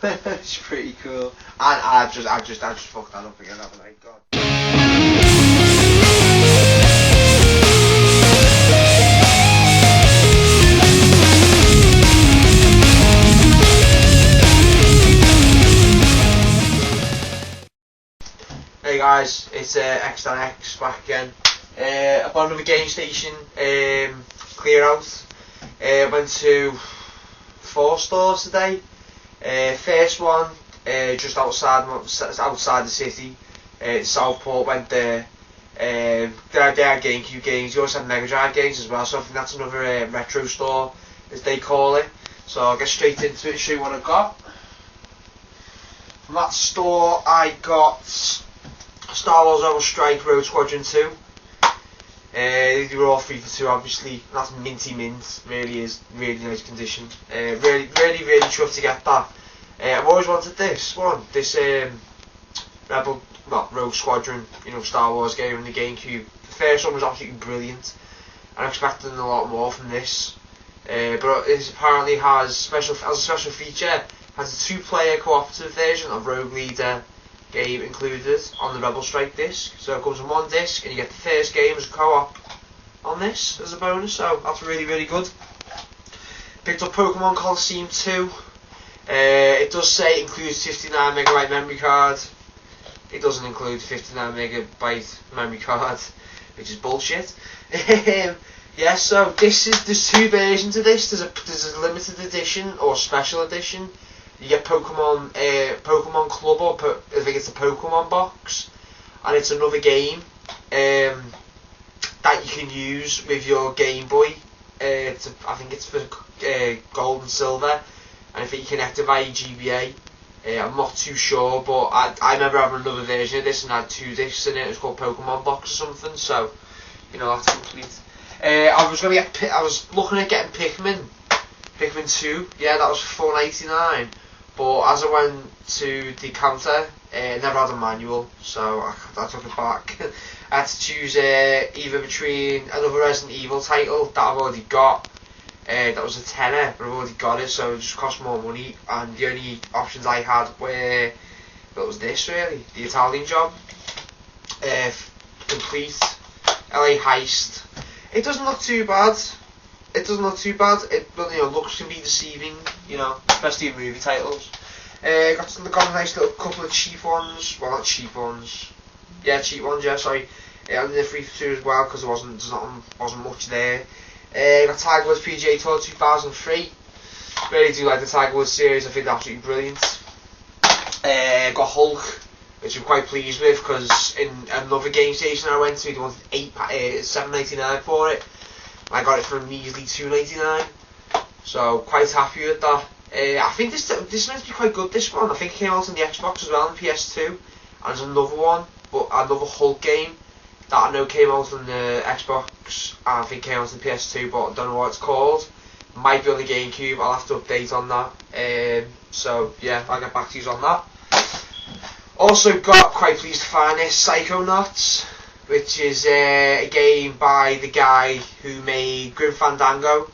It's pretty cool. And I just fucked that up again, haven't I? God. Hey guys, it's X back again. I bought another Gamestation Clearout. Went to 4 stores today. First one just outside the city. Southport. Went there. They had GameCube games. They also had Mega Drive games as well. So I think that's another retro store, as they call it. So I'll get straight into it and show you what I got. From that store, I got Star Wars Rebel Strike Rogue Squadron 2. They were all 3 for 2, obviously. That's minty mint. Really is really nice condition. Really chuffed to get that. I've always wanted this one. This Rogue Squadron, Star Wars game in the GameCube. The first one was absolutely brilliant. I'm expecting a lot more from this. But it apparently has as a special feature, has a 2-player cooperative version of Rogue Leader game included on the Rebel Strike disc. So it comes in one disc and you get the first game as a co-op on this as a bonus, so that's really good. Picked up Pokemon Colosseum 2. It does say it includes 59MB memory card. It doesn't include 59MB memory card, which is bullshit. Yeah, so there's 2 versions of this. There's a limited edition or special edition. You get Pokemon Club, or I think it's a Pokemon box, and it's another game that you can use with your Game Boy. I think it's for gold and silver, and I think you connect it via GBA. I'm not too sure, but I remember having another version of this and had 2 discs in it. It was called Pokemon Box or something. So, that's complete. I was looking at getting Pikmin 2. Yeah, that was $4.99. But as I went to the counter, it never had a manual, so I took it back. I had to choose either between another Resident Evil title that I've already got. That was a tenner, but I've already got it, so it just cost more money. And the only options I had were, what was this really? The Italian Job, Complete, LA Heist. It doesn't look too bad. It looks can be deceiving, especially in movie titles. Got a nice little couple of cheap ones. Well, not cheap ones. Yeah, cheap ones. Yeah, sorry. And the 3 for 2 as well, because there wasn't much there. Got Tiger Woods PGA Tour 2003. Really do like the Tiger Woods series. I think they're absolutely brilliant. Got Hulk, which I'm quite pleased with, because in another game station I went to, they wanted $7.99 for it. I got it for a measly $2.99, so quite happy with that. I think this is meant to be quite good, this one. I think it came out on the Xbox as well, on the PS2. And there's another one, but another Hulk game that I know came out on the Xbox, and I think it came out on the PS2, but I don't know what it's called. Might be on the GameCube, I'll have to update on that. So yeah, I'll get back to you on that. Also got, quite pleased to find this, Psychonauts, which is a game by the guy who made Grim Fandango.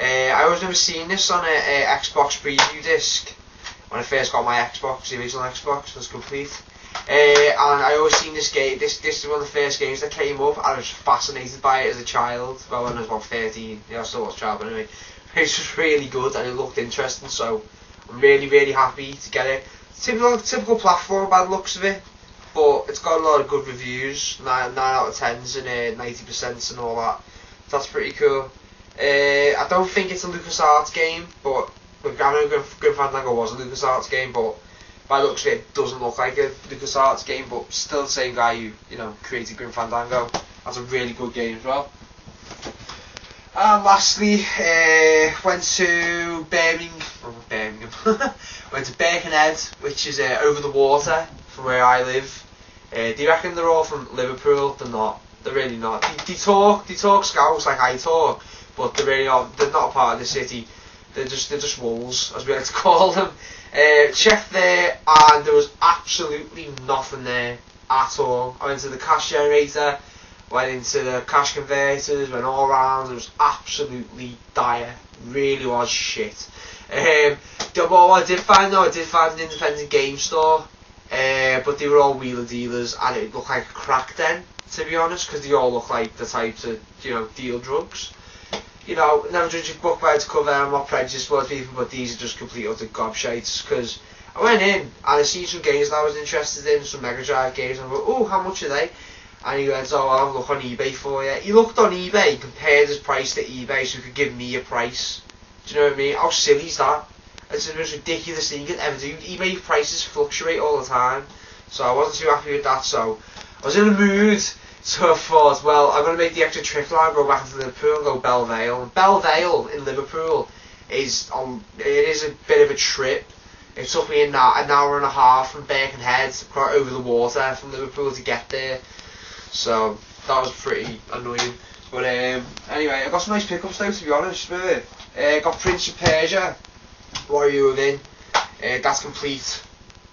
I always never seen this on a Xbox preview disc when I first got my Xbox, the original Xbox was complete. And I always seen this game. This is one of the first games that came up, and I was fascinated by it as a child. Well, when I was about 13, I still was a child, but anyway, it was just really good and it looked interesting. So I'm really happy to get it. Typical platform by the looks of it. But it's got a lot of good reviews, 9 out of 10s and 90% and all that. So that's pretty cool. I don't think it's a LucasArts game, but I know Grim Fandango was a LucasArts game, but by the looks of it doesn't look like a LucasArts game, but still the same guy who created Grim Fandango. That's a really good game as well. And lastly, went to Birmingham. Went to Birkenhead, which is over the water from where I live. Do you reckon they're all from Liverpool? They're not. They're really not. They talk Scouse like I talk, but they're really not. They're not a part of the city. They're just wolves, as we like to call them. Checked there, and there was absolutely nothing there at all. I went to the cash generator, went into the cash converters, went all around. It was absolutely dire. Really was shit. What I did find though, I did find an independent game store, but they were all wheeler dealers, and it looked like a crack den, to be honest, because they all look like the types that, you know, deal drugs. You know, never judge a book by its cover. I'm not prejudiced towards people, but these are just complete utter gobshites. Because I went in and I seen some games that I was interested in, some Mega Drive games, and I went, oh, how much are they? And he went, oh, I'll look on eBay for you. He looked on eBay and compared his price to eBay so he could give me a price. Do you know what I mean? How silly is that? It's the most ridiculous thing you can ever do. eBay prices fluctuate all the time, so I wasn't too happy with that. So I was in a mood. So I thought, well, I'm going to make the extra trip now, go back into Liverpool and go Belle Vale. And Belle Vale in Liverpool is it is a bit of a trip. It took me an hour and a half from Birkenhead over the water from Liverpool to get there. So that was pretty annoying. But anyway, I got some nice pickups though, to be honest with it. Got Prince of Persia, Warrior Within. That's complete.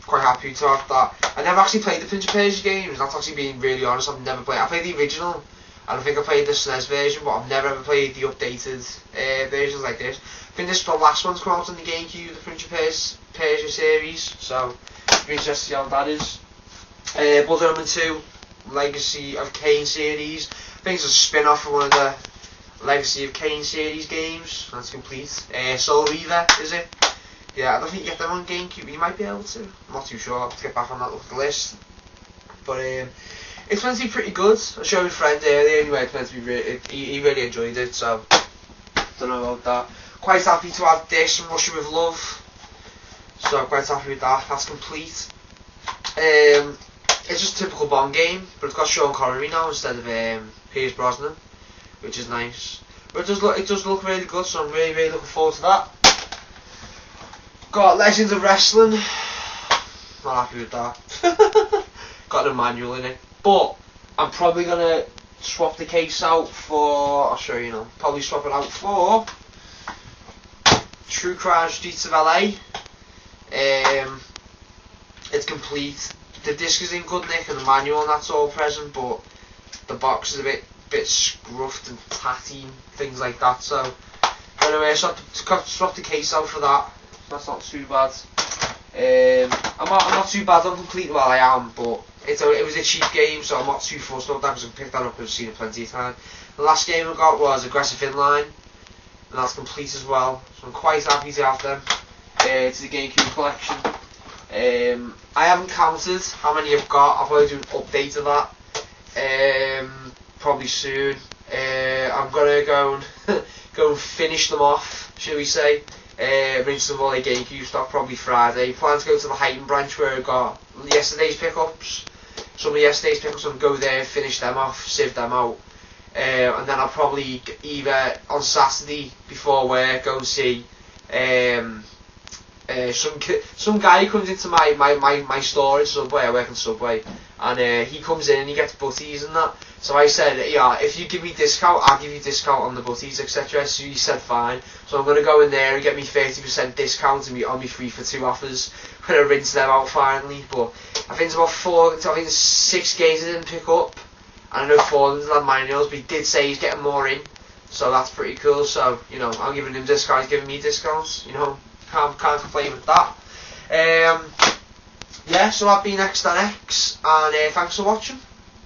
Quite happy to have that. I never actually played the Prince of Persia games, that's actually being really honest. I've never played. I played the original, and I think I played the SNES version, but I've never ever played the updated versions like this. I think this is the last one to come out on the GameCube, the Prince of Persia series, so it'll be interesting to see how that is. Blood Omen 2, Legacy of Kain series. I think it's a spin-off from one of the Legacy of Kain series games. That's complete. Soul Reaver, is it? Yeah, I don't think you get them on GameCube. You might be able to. I'm not too sure. I'll have to get back on that look at the list. But it's meant to be pretty good. I showed my friend earlier anyway. It's meant to be really. He really enjoyed it. So don't know about that. Quite happy to have this and Russia with Love. So I'm quite happy with that. That's complete. It's just a typical Bond game, but it's got Sean Connery now instead of Pierce Brosnan, which is nice. But it does look really good. So I'm really looking forward to that. Got Legends of Wrestling. Not happy with that. Got a manual in it. But I'm probably going to swap the case out for, I'll show you now, probably swap it out for True Crime Streets of LA. It's complete. The disc is in good nick and the manual and that's all present, but the box is a bit scruffed and tatty and things like that. So anyway, I swapped the case out for that. That's not too bad. I'm not too bad on complete. Well, I am, but it was a cheap game, so I'm not too fussed about that because I picked that up and I've seen it plenty of times. The last game I got was Aggressive Inline, and that's complete as well. So I'm quite happy to have them. It's the GameCube collection. I haven't counted how many I've got. I'll probably do an update of that. Probably soon. I'm gonna go and finish them off, shall we say. Rinse them all like GameCube stock, probably Friday. Plan to go to the Heighton branch where I got yesterday's pickups. Some of yesterday's pickups, I'll go there, finish them off, sieve them out. And then I'll probably either on Saturday before work go and see some guy who comes into my store in Subway. I work in Subway, and he comes in and he gets butties and that. So I said, yeah, if you give me discount, I'll give you discount on the butties, etc. So he said fine. So I'm gonna go in there and get me 30% discount and on me 3 for 2 offers. I'm gonna rinse them out finally. But I think it's about 6 games I didn't pick up, and I know 4 of them had manuals, but he did say he's getting more in, so that's pretty cool. So you know, I'm giving him discounts, he's giving me discounts. You know, can't complain with that. Yeah, so I've been X and thanks for watching.